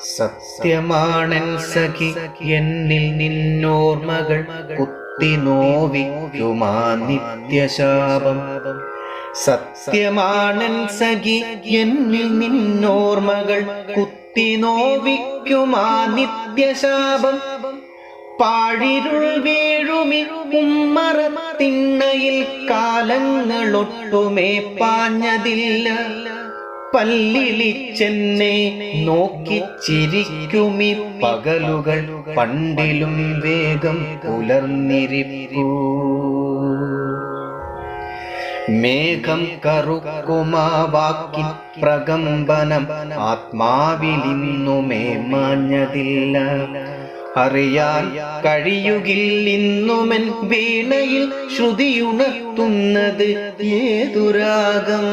സത്യമാണൻ സഖി എന്നിൽ നിന്നോർമ്മകൾ കുത്തി നോവിക്കുമാ നിത്യശാപം. സത്യമാണൻ സഖി എന്നിൽ നിന്നോർമ്മകൾ കുത്തി നോവിക്കുമാ നിത്യശാപം. പാഴിരുൾ വീഴുമി ഉമ്മറത്തിണ്ണയിൽ കാലങ്ങളൊട്ടുമേ പാഞ്ഞതില്ല. പല്ലിളിച്ചെന്നെ നോക്കി ചിരിക്കുമി പകലുകൾ പണ്ടിലും വേഗം പുലർന്നിരിപ്പൂ. മേഘം കറുക്കുമാ വാക്കിൻ പ്രകമ്പനം ആത്മാവിലിന്നുമേ മാഞ്ഞതില്ല. അറിയാൻ കഴിയുകില്ലിന്നുമെൻ വീണയിൽ ശ്രുതിയുണർത്തുന്നത് ഏതുരാഗം.